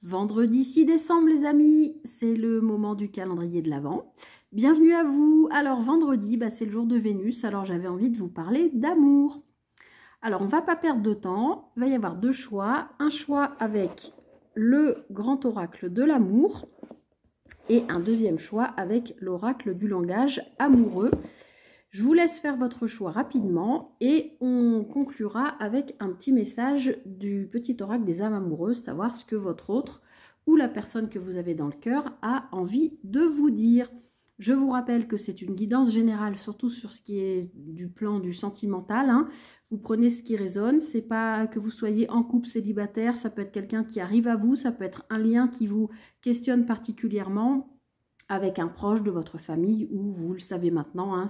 Vendredi 6 décembre les amis, c'est le moment du calendrier de l'Avent. Bienvenue à vous. Alors vendredi, c'est le jour de Vénus, alors j'avais envie de vous parler d'amour. Alors on va pas perdre de temps, il va y avoir deux choix. Un choix avec le grand oracle de l'amour et un deuxième choix avec l'oracle du langage amoureux. Je vous laisse faire votre choix rapidement et on conclura avec un petit message du petit oracle des âmes amoureuses, savoir ce que votre autre ou la personne que vous avez dans le cœur a envie de vous dire. Je vous rappelle que c'est une guidance générale, surtout sur ce qui est du plan du sentimental. Vous prenez ce qui résonne, c'est pas que vous soyez en couple, célibataire, ça peut être quelqu'un qui arrive à vous, ça peut être un lien qui vous questionne particulièrement, avec un proche de votre famille ou vous le savez maintenant,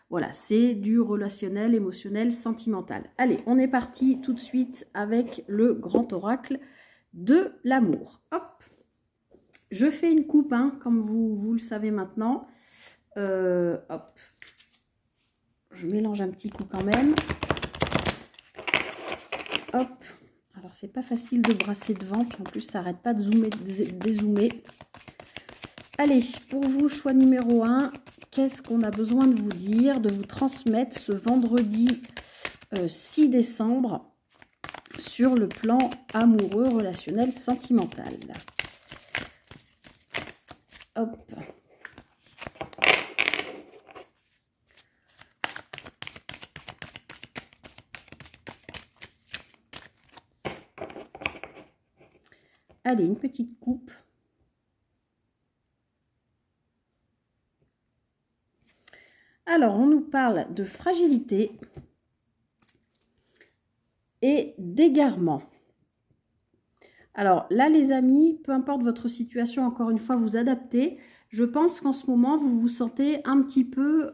voilà, c'est du relationnel, émotionnel, sentimental. Allez, on est parti tout de suite avec le grand oracle de l'amour. Hop, je fais une coupe, comme vous le savez maintenant. Hop, je mélange un petit coup quand même. Hop, alors c'est pas facile de brasser devant, puis en plus ça n'arrête pas de zoomer, dézoomer. Allez, pour vous, choix numéro 1, qu'est-ce qu'on a besoin de vous dire, de vous transmettre ce vendredi 6 décembre sur le plan amoureux, relationnel, sentimental. Hop. Allez, une petite coupe. Alors, on nous parle de fragilité et d'égarement. Alors là, les amis, peu importe votre situation, encore une fois, vous adaptez. Je pense qu'en ce moment, vous vous sentez un petit peu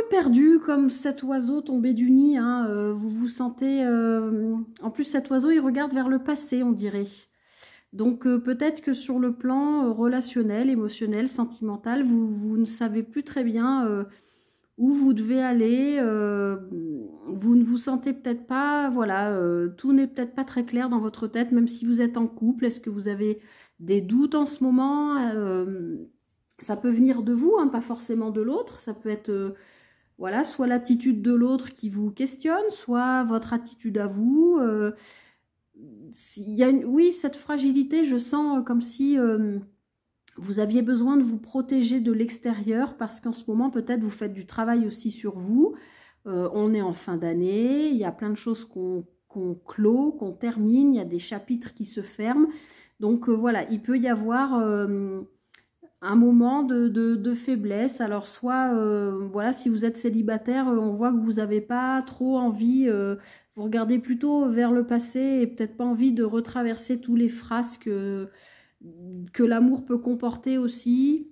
perdu, comme cet oiseau tombé du nid. Vous vous sentez... En plus, cet oiseau, il regarde vers le passé, on dirait. Donc peut-être que sur le plan relationnel, émotionnel, sentimental, vous ne savez plus très bien où vous devez aller. Vous ne vous sentez peut-être pas, voilà, tout n'est peut-être pas très clair dans votre tête, même si vous êtes en couple. Est-ce que vous avez des doutes en ce moment? Ça peut venir de vous, pas forcément de l'autre. Ça peut être, voilà, soit l'attitude de l'autre qui vous questionne, soit votre attitude à vous. Oui, cette fragilité, je sens comme si vous aviez besoin de vous protéger de l'extérieur parce qu'en ce moment, peut-être vous faites du travail aussi sur vous. On est en fin d'année, il y a plein de choses qu'on clôt, qu'on termine, il y a des chapitres qui se ferment. Donc voilà, il peut y avoir un moment de faiblesse. Alors soit, voilà, si vous êtes célibataire, on voit que vous n'avez pas trop envie... vous regardez plutôt vers le passé et peut-être pas envie de retraverser tous les frasques que l'amour peut comporter aussi.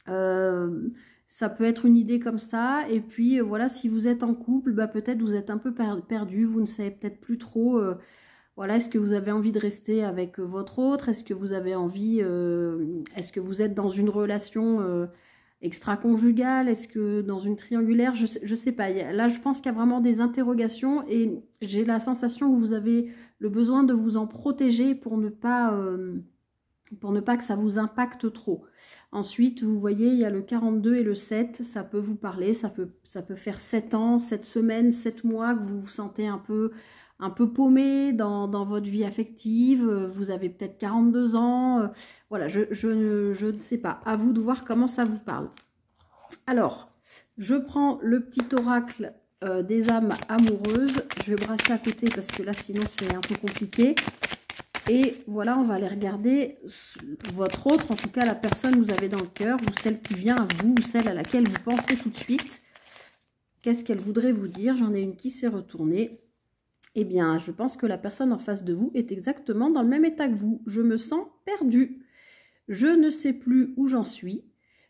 Ça peut être une idée comme ça. Et puis voilà, si vous êtes en couple, peut-être vous êtes un peu perdu, vous ne savez peut-être plus trop. Voilà, est-ce que vous avez envie de rester avec votre autre? Est-ce que vous avez envie, est-ce que vous êtes dans une relation extra-conjugale? Est-ce que dans une triangulaire? Je sais pas. Là, je pense qu'il y a vraiment des interrogations et j'ai la sensation que vous avez le besoin de vous en protéger pour ne pas que ça vous impacte trop. Ensuite, vous voyez, il y a le 42 et le 7. Ça peut vous parler. Ça peut faire 7 ans, 7 semaines, 7 mois que vous vous sentez un peu paumé dans votre vie affective, vous avez peut-être 42 ans, voilà, je ne sais pas, à vous de voir comment ça vous parle. Alors, je prends le petit oracle des âmes amoureuses, je vais brasser à côté parce que là sinon c'est un peu compliqué, et voilà, on va aller regarder votre autre, en tout cas la personne que vous avez dans le cœur, ou celle qui vient à vous, ou celle à laquelle vous pensez tout de suite. Qu'est-ce qu'elle voudrait vous dire? J'en ai une qui s'est retournée. Eh bien, je pense que la personne en face de vous est exactement dans le même état que vous. Je me sens perdue. Je ne sais plus où j'en suis.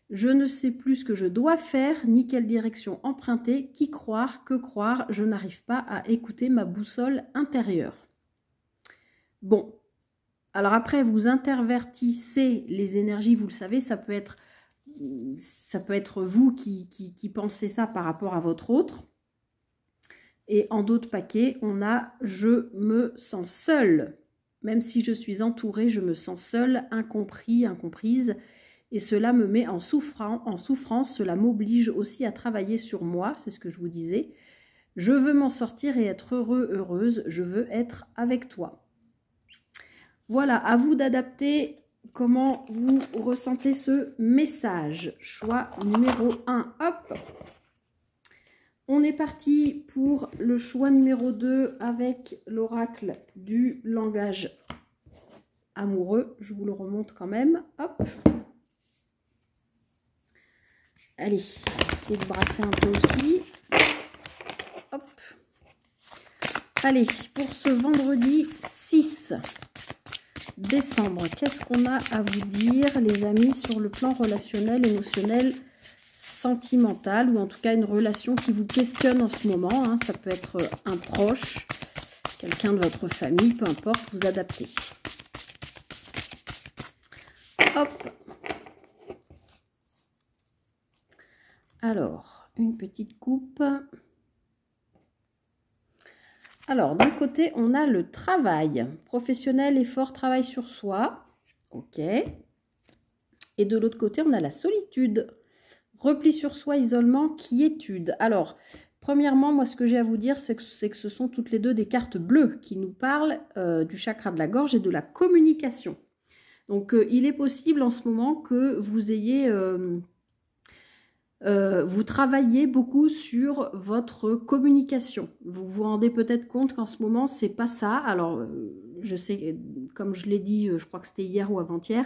Je ne sais plus ce que je dois faire, ni quelle direction emprunter, qui croire, que croire. Je n'arrive pas à écouter ma boussole intérieure. Bon, alors après, vous intervertissez les énergies, vous le savez, ça peut être vous qui pensez ça par rapport à votre autre. Et en d'autres paquets, on a « je me sens seule ». Même si je suis entourée, je me sens seule, incompris, incomprise. Et cela me met en souffrance. Cela m'oblige aussi à travailler sur moi. C'est ce que je vous disais. Je veux m'en sortir et être heureux, heureuse. Je veux être avec toi. Voilà, à vous d'adapter comment vous ressentez ce message. Choix numéro 1. Hop! On est parti pour le choix numéro 2 avec l'oracle du langage amoureux. Je vous le remonte quand même. Hop! Allez, essayez de brasser un peu aussi. Hop! Allez, pour ce vendredi 6 décembre, qu'est-ce qu'on a à vous dire, les amis, sur le plan relationnel, émotionnel, sentimental, ou en tout cas une relation qui vous questionne en ce moment, hein. Ça peut être un proche, quelqu'un de votre famille, peu importe, vous adaptez. Hop. Alors, une petite coupe. Alors, d'un côté, on a le travail. Professionnel, effort, travail sur soi. Ok. Et de l'autre côté, on a la solitude. Repli sur soi, isolement, quiétude. Alors, premièrement, moi, ce que j'ai à vous dire, c'est que ce sont toutes les deux des cartes bleues qui nous parlent du chakra de la gorge et de la communication. Donc, il est possible en ce moment que vous ayez... vous travaillez beaucoup sur votre communication. Vous vous rendez peut-être compte qu'en ce moment, c'est pas ça. Alors, je sais, comme je l'ai dit, je crois que c'était hier ou avant-hier,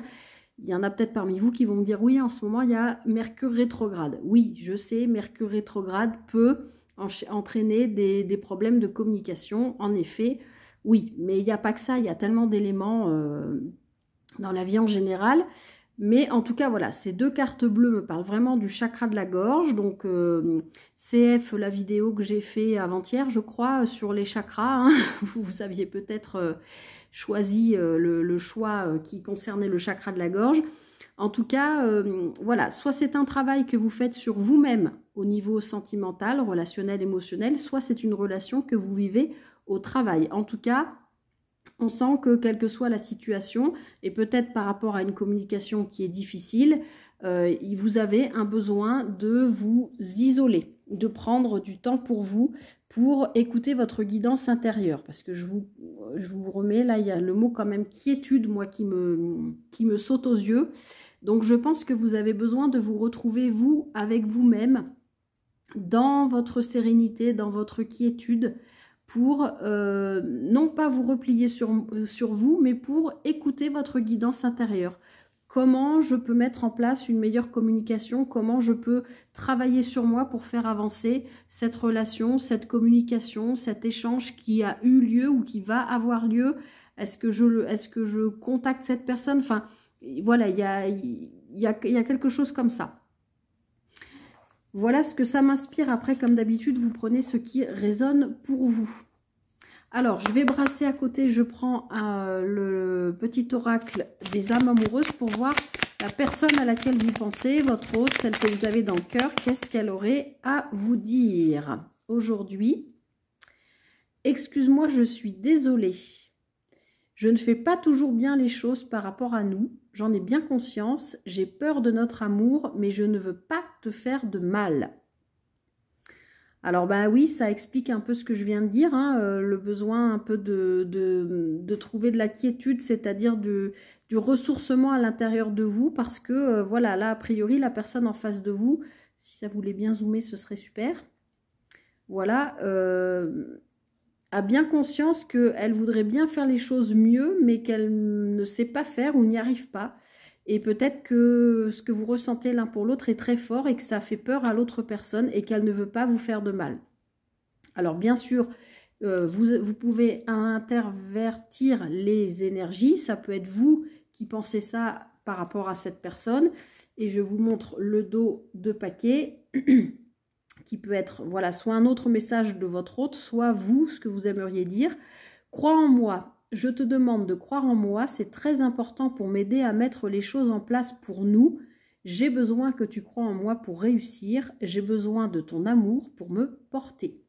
il y en a peut-être parmi vous qui vont me dire, oui, en ce moment, il y a Mercure rétrograde. Oui, je sais, Mercure rétrograde peut entraîner des problèmes de communication. En effet, oui, mais il n'y a pas que ça. Il y a tellement d'éléments dans la vie en général. Mais en tout cas, voilà, ces deux cartes bleues me parlent vraiment du chakra de la gorge. Donc, CF, la vidéo que j'ai fait avant-hier, je crois, sur les chakras. Hein. Vous aviez peut-être choisi le choix qui concernait le chakra de la gorge. En tout cas, voilà, soit c'est un travail que vous faites sur vous-même au niveau sentimental, relationnel, émotionnel, soit c'est une relation que vous vivez au travail. En tout cas, on sent que quelle que soit la situation, et peut-être par rapport à une communication qui est difficile, vous avez un besoin de vous isoler, de prendre du temps pour vous, pour écouter votre guidance intérieure. Parce que je vous remets, là, il y a le mot quand même quiétude, moi, qui me saute aux yeux. Donc, je pense que vous avez besoin de vous retrouver, vous, avec vous-même, dans votre sérénité, dans votre quiétude, pour non pas vous replier sur vous, mais pour écouter votre guidance intérieure. Comment je peux mettre en place une meilleure communication? Comment je peux travailler sur moi pour faire avancer cette relation, cette communication, cet échange qui a eu lieu ou qui va avoir lieu? Est-ce que je contacte cette personne? Enfin, voilà, il y a quelque chose comme ça. Voilà ce que ça m'inspire. Après, comme d'habitude, vous prenez ce qui résonne pour vous. Alors, je vais brasser à côté. Je prends le petit oracle des âmes amoureuses pour voir la personne à laquelle vous pensez, votre autre, celle que vous avez dans le cœur. Qu'est-ce qu'elle aurait à vous dire aujourd'hui? Excuse-moi, je suis désolée. Je ne fais pas toujours bien les choses par rapport à nous. J'en ai bien conscience. J'ai peur de notre amour, mais je ne veux pas te faire de mal. Alors, bah oui, ça explique un peu ce que je viens de dire, hein, le besoin un peu de trouver de la quiétude, c'est-à-dire du ressourcement à l'intérieur de vous, parce que, voilà, là, a priori, la personne en face de vous, si ça voulait bien zoomer, ce serait super. Voilà, a bien conscience qu'elle voudrait bien faire les choses mieux, mais qu'elle ne sait pas faire ou n'y arrive pas. Et peut-être que ce que vous ressentez l'un pour l'autre est très fort et que ça fait peur à l'autre personne et qu'elle ne veut pas vous faire de mal. Alors bien sûr, vous pouvez intervertir les énergies. Ça peut être vous qui pensez ça par rapport à cette personne. Et je vous montre le dos de paquet qui peut être, voilà, soit un autre message de votre hôte, soit vous, ce que vous aimeriez dire. Crois en moi. Je te demande de croire en moi, c'est très important pour m'aider à mettre les choses en place pour nous. J'ai besoin que tu crois en moi pour réussir. J'ai besoin de ton amour pour me porter.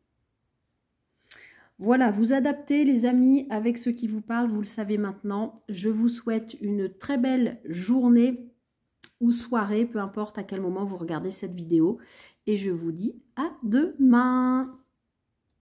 Voilà, vous adaptez les amis avec ce qui vous parle, vous le savez maintenant. Je vous souhaite une très belle journée ou soirée, peu importe à quel moment vous regardez cette vidéo. Et je vous dis à demain.